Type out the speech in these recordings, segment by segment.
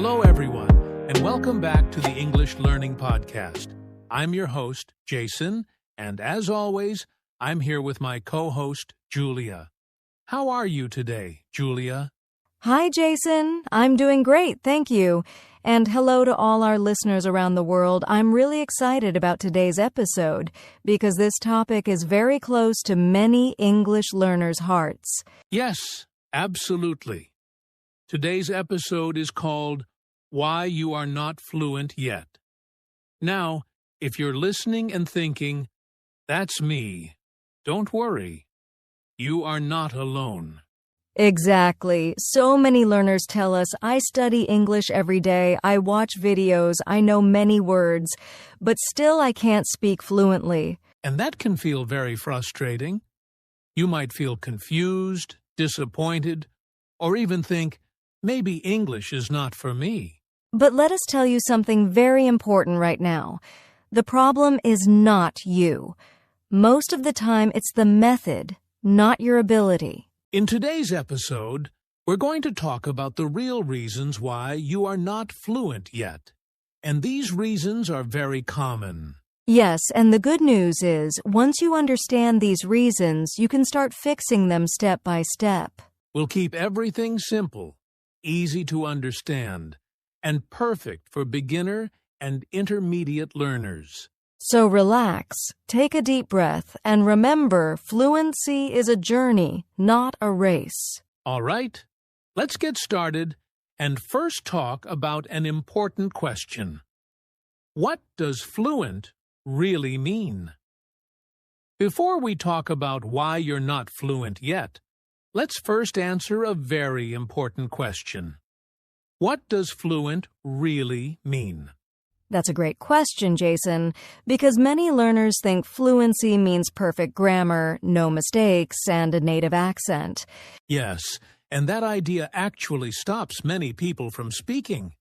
Hello, everyone, and welcome back to the English Learning Podcast. I'm your host, Jason, and as always, I'm here with my co-host, Julia. How are you today, Julia? Hi, Jason. I'm doing great, thank you. And hello to all our listeners around the world. I'm really excited about today's episode because this topic is very close to many English learners' hearts. Yes, absolutely. Today's episode is called Why You Are Not Fluent Yet. Now, if you're listening and thinking, that's me, don't worry. You are not alone. Exactly. So many learners tell us, I study English every day, I watch videos, I know many words, but still I can't speak fluently. And that can feel very frustrating. You might feel confused, disappointed, or even think, maybe English is not for me. But let us tell you something very important right now. The problem is not you. Most of the time, it's the method, not your ability. In today's episode, we're going to talk about the real reasons why you are not fluent yet. And these reasons are very common. Yes, and the good news is, once you understand these reasons, you can start fixing them step by step. We'll keep everything simple, easy to understand, and perfect for beginner and intermediate learners. So relax, take a deep breath, and remember, fluency is a journey, not a race. All right, let's get started and first talk about an important question. What does fluent really mean? Before we talk about why you're not fluent yet, let's first answer a very important question. What does fluent really mean? That's a great question, Jason, because many learners think fluency means perfect grammar, no mistakes, and a native accent. Yes, and that idea actually stops many people from speaking.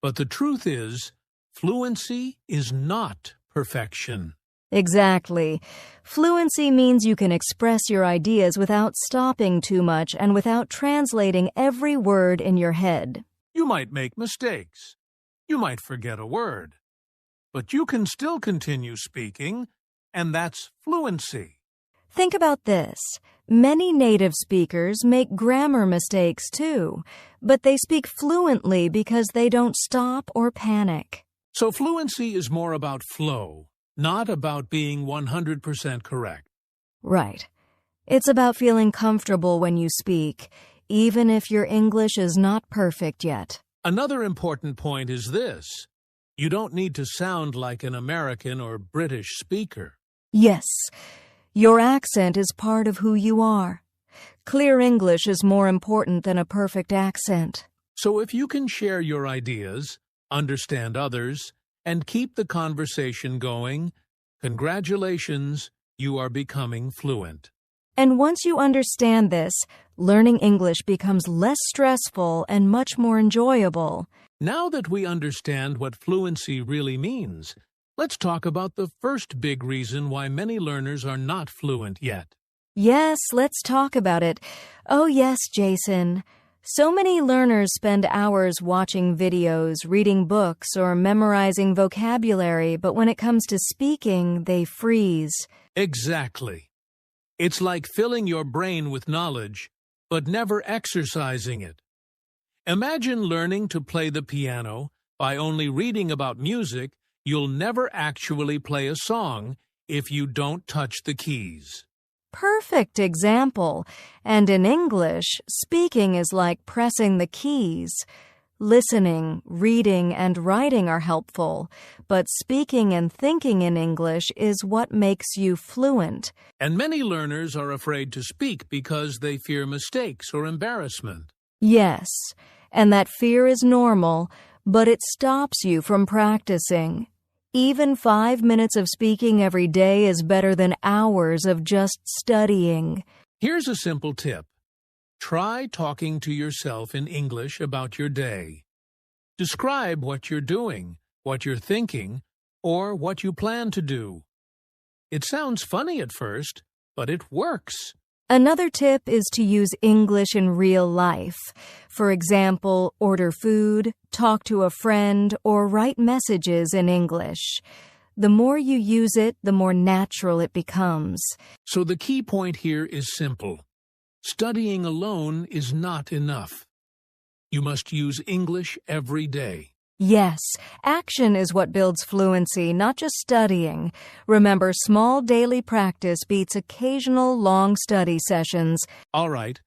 But the truth is, fluency is not perfection. Exactly. Fluency means you can express your ideas without stopping too much and without translating every word in your head. You might make mistakes. You might forget a word. But you can still continue speaking, and that's fluency. Think about this. Many native speakers make grammar mistakes too, but they speak fluently because they don't stop or panic. So fluency is more about flow, not about being 100% correct. Right. It's about feeling comfortable when you speak, even if your English is not perfect yet. Another important point is this. You don't need to sound like an American or British speaker. Yes, your accent is part of who you are. Clear English is more important than a perfect accent. So if you can share your ideas, understand others, and keep the conversation going, congratulations, you are becoming fluent. And once you understand this, learning English becomes less stressful and much more enjoyable. Now that we understand what fluency really means, let's talk about the first big reason why many learners are not fluent yet. Yes, let's talk about it. Oh yes, Jason. So many learners spend hours watching videos, reading books, or memorizing vocabulary, but when it comes to speaking, they freeze. Exactly. It's like filling your brain with knowledge, but never exercising it. Imagine learning to play the piano by only reading about music. You'll never actually play a song if you don't touch the keys. Perfect example. And in English, speaking is like pressing the keys. Listening, reading, and writing are helpful, but speaking and thinking in English is what makes you fluent. And many learners are afraid to speak because they fear mistakes or embarrassment. Yes, and that fear is normal, but it stops you from practicing. Even 5 minutes of speaking every day is better than hours of just studying. Here's a simple tip. Try talking to yourself in English about your day. Describe what you're doing, what you're thinking, or what you plan to do. It sounds funny at first, but it works. Another tip is to use English in real life. For example, order food, talk to a friend, or write messages in English. The more you use it, the more natural it becomes. So the key point here is simple. Studying alone is not enough. You must use English every day. Yes, action is what builds fluency, not just studying. Remember, small daily practice beats occasional long study sessions. All right.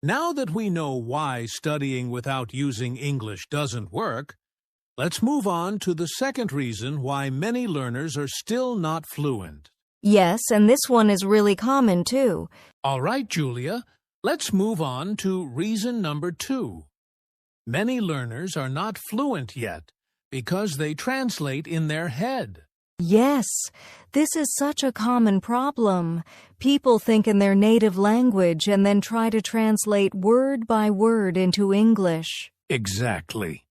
Now that we know why studying without using English doesn't work, let's move on to the second reason why many learners are still not fluent. Yes, and this one is really common too. All right, Julia, let's move on to reason number 2. Many learners are not fluent yet because they translate in their head. Yes, this is such a common problem. People think in their native language and then try to translate word by word into English. Exactly.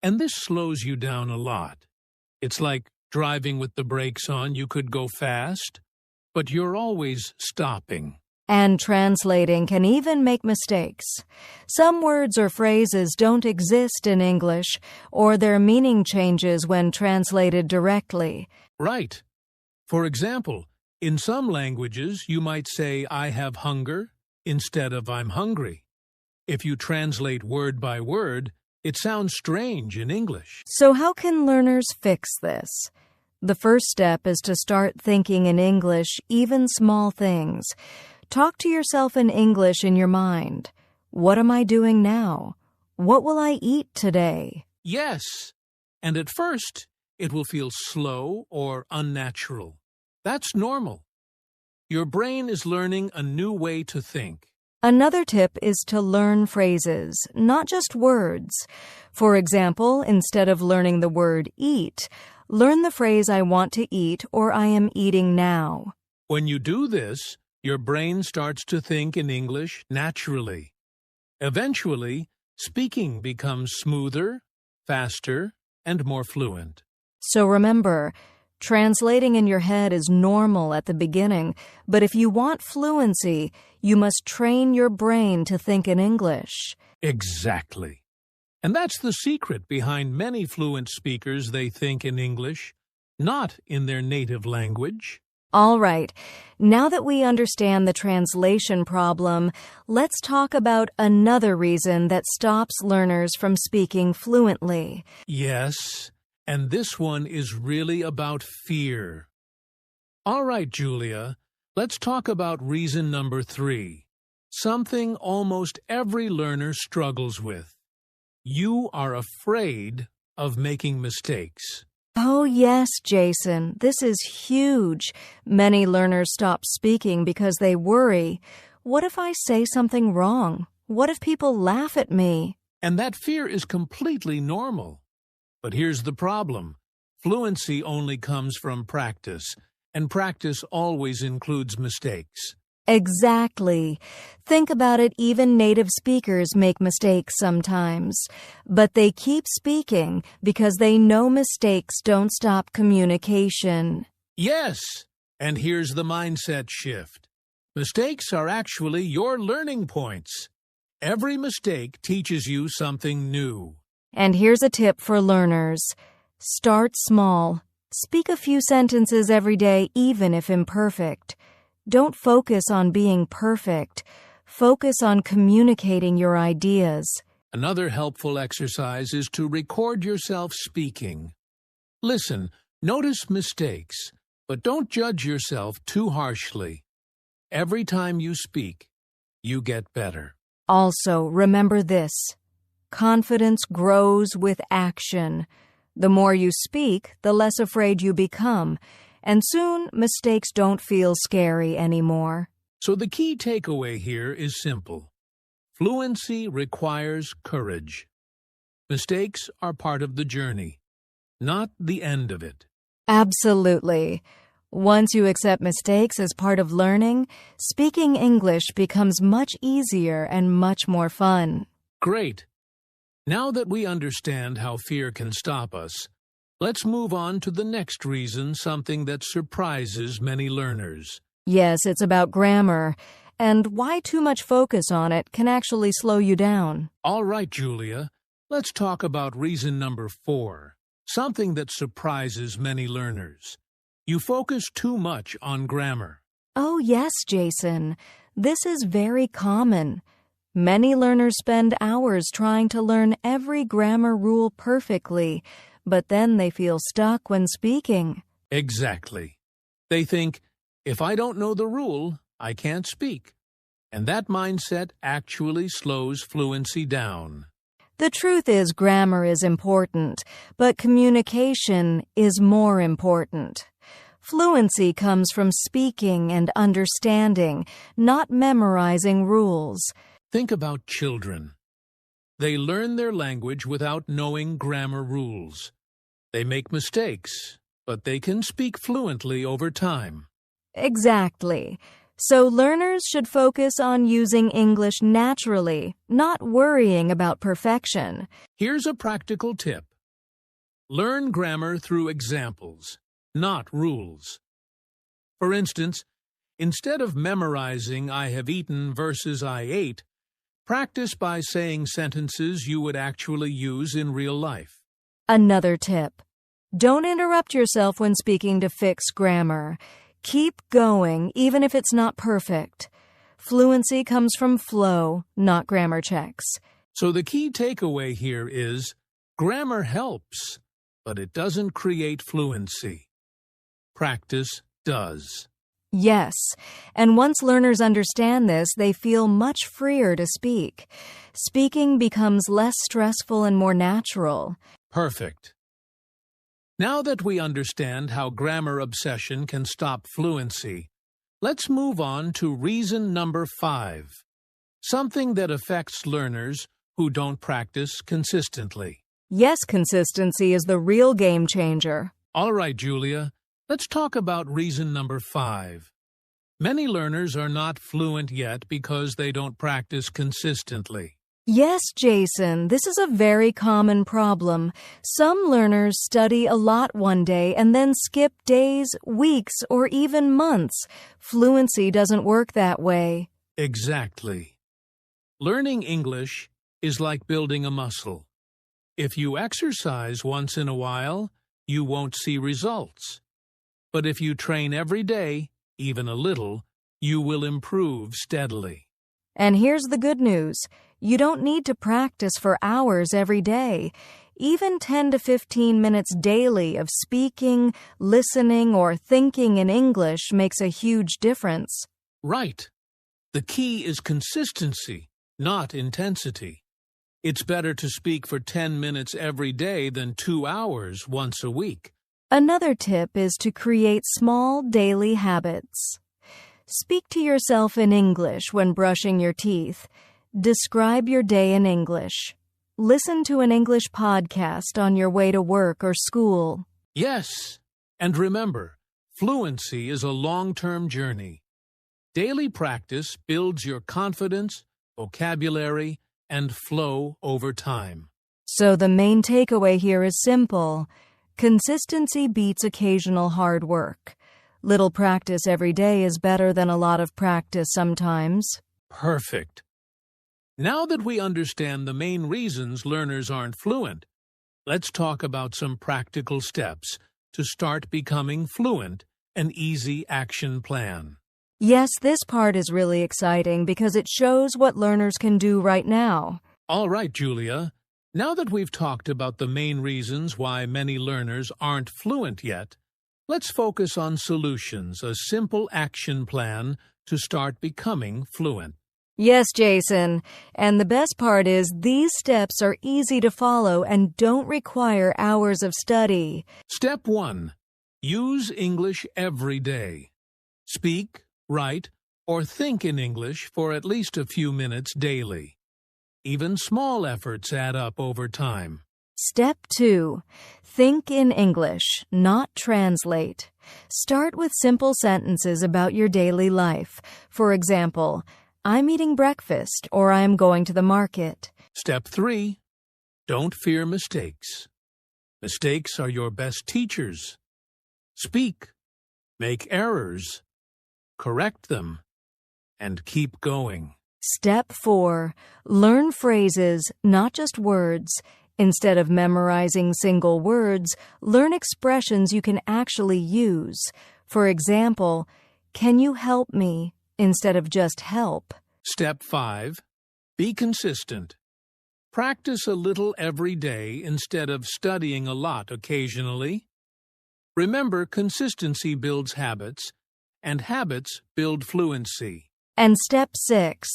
And this slows you down a lot. It's like driving with the brakes on. You could go fast, but you're always stopping. And translating can even make mistakes. Some words or phrases don't exist in English, or their meaning changes when translated directly. Right. For example, in some languages, you might say, I have hunger, instead of I'm hungry. If you translate word by word, it sounds strange in English. So how can learners fix this? The first step is to start thinking in English, even small things. Talk to yourself in English in your mind. What am I doing now? What will I eat today? Yes, and at first, it will feel slow or unnatural. That's normal. Your brain is learning a new way to think. Another tip is to learn phrases, not just words. For example, instead of learning the word eat, learn the phrase I want to eat or I am eating now. When you do this, your brain starts to think in English naturally. Eventually, speaking becomes smoother, faster, and more fluent. So remember, translating in your head is normal at the beginning, but if you want fluency, you must train your brain to think in English. Exactly. And that's the secret behind many fluent speakers. They think in English, not in their native language. All right, now that we understand the translation problem, let's talk about another reason that stops learners from speaking fluently. Yes, and this one is really about fear. All right, Julia, let's talk about reason number 3, something almost every learner struggles with. You are afraid of making mistakes. Oh yes, Jason, this is huge. Many learners stop speaking because they worry. What if I say something wrong? What if people laugh at me? And that fear is completely normal. But here's the problem. Fluency only comes from practice, and practice always includes mistakes. Exactly. Think about it, even native speakers make mistakes sometimes. But they keep speaking because they know mistakes don't stop communication. Yes, and here's the mindset shift. Mistakes are actually your learning points. Every mistake teaches you something new. And here's a tip for learners. Start small. Speak a few sentences every day, even if imperfect. Don't focus on being perfect. Focus on communicating your ideas. Another helpful exercise is to record yourself speaking. Listen, notice mistakes, but don't judge yourself too harshly. Every time you speak, you get better. Also, remember this. Confidence grows with action. The more you speak, the less afraid you become. And soon, mistakes don't feel scary anymore. So the key takeaway here is simple. Fluency requires courage. Mistakes are part of the journey, not the end of it. Absolutely. Once you accept mistakes as part of learning, speaking English becomes much easier and much more fun. Great. Now that we understand how fear can stop us, let's move on to the next reason, something that surprises many learners. Yes, it's about grammar. and why too much focus on it can actually slow you down. All right, Julia. Let's talk about reason number 4, something that surprises many learners. You focus too much on grammar. Oh, yes, Jason. This is very common. Many learners spend hours trying to learn every grammar rule perfectly, but then they feel stuck when speaking. Exactly. They think, if I don't know the rule, I can't speak. And that mindset actually slows fluency down. The truth is grammar is important, but communication is more important. Fluency comes from speaking and understanding, not memorizing rules. Think about children. They learn their language without knowing grammar rules. They make mistakes, but they can speak fluently over time. Exactly. So learners should focus on using English naturally, not worrying about perfection. Here's a practical tip. Learn grammar through examples, not rules. For instance, instead of memorizing I have eaten versus I ate, practice by saying sentences you would actually use in real life. Another tip. Don't interrupt yourself when speaking to fix grammar. Keep going, even if it's not perfect. Fluency comes from flow, not grammar checks. So the key takeaway here is, grammar helps, but it doesn't create fluency. Practice does. Yes, and once learners understand this, they feel much freer to speak. Speaking becomes less stressful and more natural. Perfect. Now that we understand how grammar obsession can stop fluency, let's move on to reason number 5, something that affects learners who don't practice consistently. Yes, consistency is the real game changer. All right, Julia, let's talk about reason number 5. Many learners are not fluent yet because they don't practice consistently. Yes, Jason, this is a very common problem. Some learners study a lot one day and then skip days, weeks, or even months. Fluency doesn't work that way. Exactly. Learning English is like building a muscle. If you exercise once in a while, you won't see results. But if you train every day, even a little, you will improve steadily. And here's the good news. You don't need to practice for hours every day. Even 10 to 15 minutes daily of speaking, listening, or thinking in English makes a huge difference. Right. The key is consistency, not intensity. It's better to speak for 10 minutes every day than 2 hours once a week. Another tip is to create small daily habits. Speak to yourself in English when brushing your teeth. Describe your day in English. Listen to an English podcast on your way to work or school. Yes, and remember, fluency is a long-term journey. Daily practice builds your confidence, vocabulary, and flow over time. So the main takeaway here is simple. Consistency beats occasional hard work. Little practice every day is better than a lot of practice sometimes. Perfect. Now that we understand the main reasons learners aren't fluent, let's talk about some practical steps to start becoming fluent, an easy action plan. Yes, this part is really exciting because it shows what learners can do right now. All right, Julia. Now that we've talked about the main reasons why many learners aren't fluent yet, let's focus on solutions, a simple action plan to start becoming fluent. Yes, Jason. And the best part is these steps are easy to follow and don't require hours of study. Step 1. Use English every day. Speak, write, or think in English for at least a few minutes daily. Even small efforts add up over time. Step 2. Think in English, not translate. Start with simple sentences about your daily life. For example, I'm eating breakfast or I'm going to the market. Step 3. Don't fear mistakes. Mistakes are your best teachers. Speak, make errors, correct them, and keep going. Step 4. Learn phrases, not just words. Instead of memorizing single words, learn expressions you can actually use. For example, can you help me instead of just help? Step 5. Be consistent. Practice a little every day instead of studying a lot occasionally. Remember, consistency builds habits, and habits build fluency. And step 6.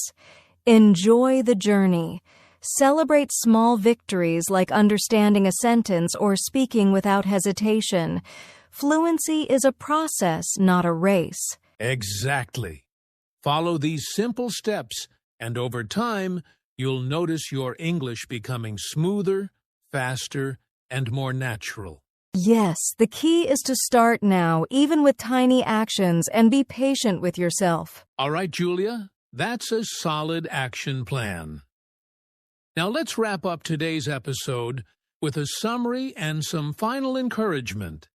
Enjoy the journey. Celebrate small victories like understanding a sentence or speaking without hesitation. Fluency is a process, not a race. Exactly. Follow these simple steps, and over time, you'll notice your English becoming smoother, faster, and more natural. Yes, the key is to start now, even with tiny actions, and be patient with yourself. All right, Julia, that's a solid action plan. Now let's wrap up today's episode with a summary and some final encouragement.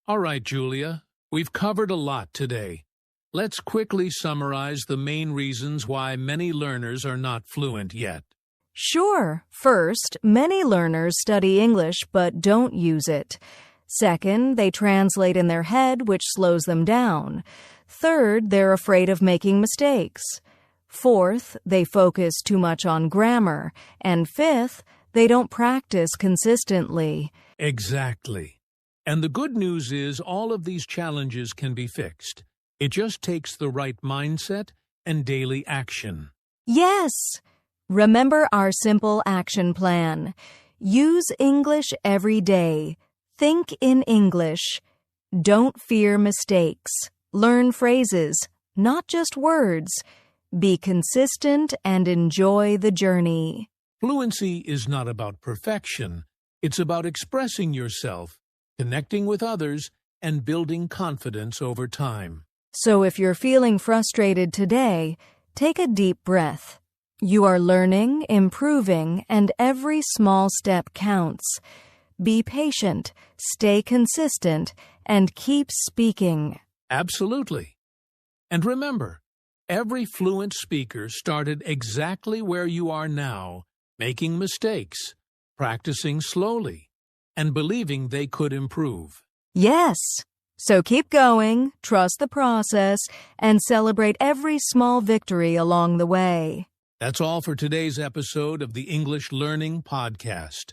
All right, Julia, we've covered a lot today. Let's quickly summarize the main reasons why many learners are not fluent yet. Sure. First, many learners study English but don't use it. Second, they translate in their head, which slows them down. Third, they're afraid of making mistakes. Fourth, they focus too much on grammar. And fifth, they don't practice consistently. Exactly. And the good news is all of these challenges can be fixed. It just takes the right mindset and daily action. Yes! Remember our simple action plan. Use English every day. Think in English. Don't fear mistakes. Learn phrases, not just words. Be consistent and enjoy the journey. Fluency is not about perfection. It's about expressing yourself, connecting with others, and building confidence over time. So if you're feeling frustrated today, take a deep breath. You are learning, improving, and every small step counts. Be patient, stay consistent, and keep speaking. Absolutely. And remember, every fluent speaker started exactly where you are now, making mistakes, practicing slowly, and believing they could improve. Yes. So keep going, trust the process, and celebrate every small victory along the way. That's all for today's episode of the English Learning Podcast.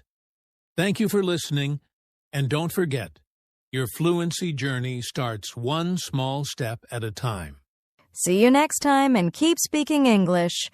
Thank you for listening, and don't forget, your fluency journey starts one small step at a time. See you next time and keep speaking English.